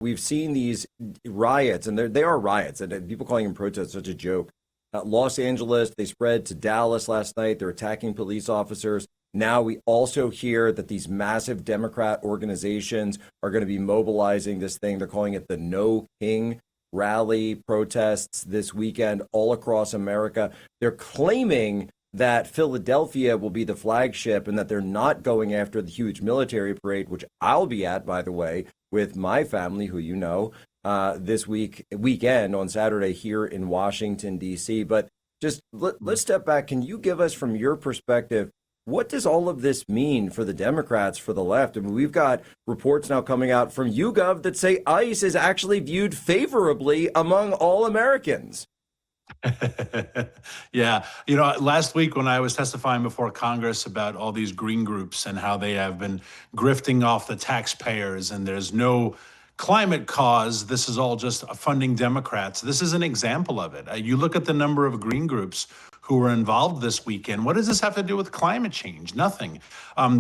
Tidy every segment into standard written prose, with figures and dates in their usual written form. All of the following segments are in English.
we've seen these riots, and they are riots, and people calling them protests is such a joke. Los Angeles, they spread to Dallas last night. They're attacking police officers. Now we also hear that these massive Democrat organizations are going to be mobilizing this thing. They're calling it the No King rally protests this weekend all across America. They're claiming that Philadelphia will be the flagship and that they're not going after the huge military parade, which I'll be at, by the way, with my family, who you know, this weekend on Saturday here in Washington, D.C. But just let's step back. Can you give us, from your perspective, what does all of this mean for the Democrats, for the left? I mean, we've got reports now coming out from YouGov that say ICE is actually viewed favorably among all Americans. Yeah. Last week when I was testifying before Congress about all these green groups and how they have been grifting off the taxpayers and there's no climate cause, this is all just funding Democrats. This is an example of it. You look at the number of green groups who were involved this weekend. What does this have to do with climate change? Nothing.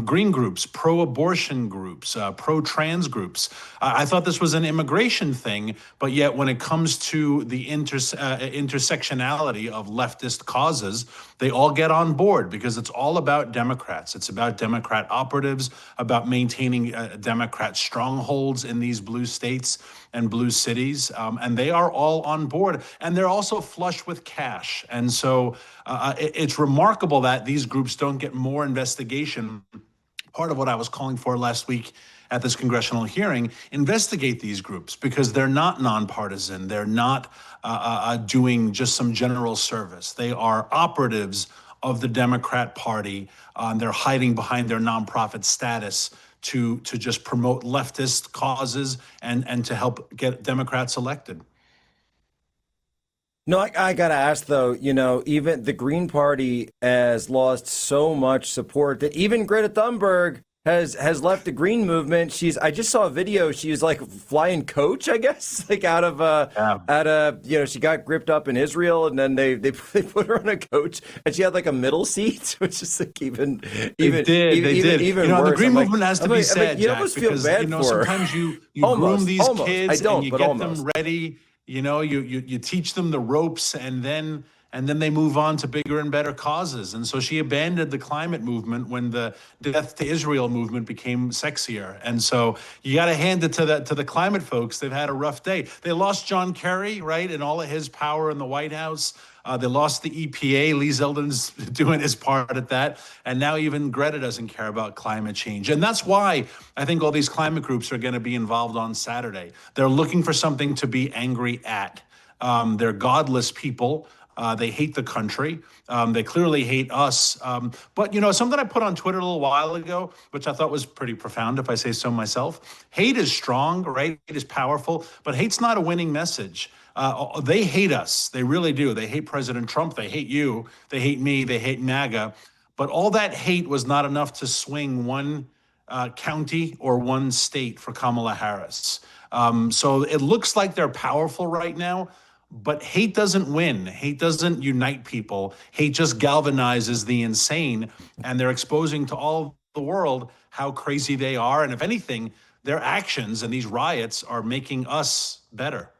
Green groups, pro-abortion groups, pro-trans groups. I thought this was an immigration thing, but yet when it comes to the intersectionality of leftist causes, they all get on board because it's all about Democrats. It's about Democrat operatives, about maintaining Democrat strongholds in these blue states and blue cities. And they are all on board. And they're also flush with cash. And so it's remarkable that these groups don't get more investigation. Part of what I was calling for last week at this congressional hearing, investigate these groups because they're not nonpartisan. They're not doing just some general service. They are operatives of the Democrat Party. They're hiding behind their nonprofit status to just promote leftist causes and to help get Democrats elected. No, I got to ask, though, even the Green Party has lost so much support that even Greta Thunberg has left the Green movement. I just saw a video. She was like flying coach, I guess, like out of, she got gripped up in Israel and then they put her on a coach and she had like a middle seat, which is like even worse. The Green movement has to be said, you Jack, almost feel because bad for her. sometimes you Almost, groom these almost. kids I don't, and you but get almost. them ready. You teach them the ropes and then they move on to bigger and better causes. And so she abandoned the climate movement when the Death to Israel movement became sexier. And so you got to hand it to the climate folks. They've had a rough day. They lost John Kerry, right, and all of his power in the White House. They lost the EPA. Lee Zeldin's doing his part at that. And now even Greta doesn't care about climate change. And that's why I think all these climate groups are going to be involved on Saturday. They're looking for something to be angry at. They're godless people. They hate the country. They clearly hate us. But, something I put on Twitter a little while ago, which I thought was pretty profound, if I say so myself. Hate is strong, right? Hate is powerful, but hate's not a winning message. They hate us. They really do. They hate President Trump. They hate you. They hate me. They hate MAGA. But all that hate was not enough to swing one county or one state for Kamala Harris. So it looks like they're powerful right now. But hate doesn't win. Hate doesn't unite people. Hate just galvanizes the insane. And they're exposing to all the world how crazy they are. And if anything, their actions and these riots are making us better.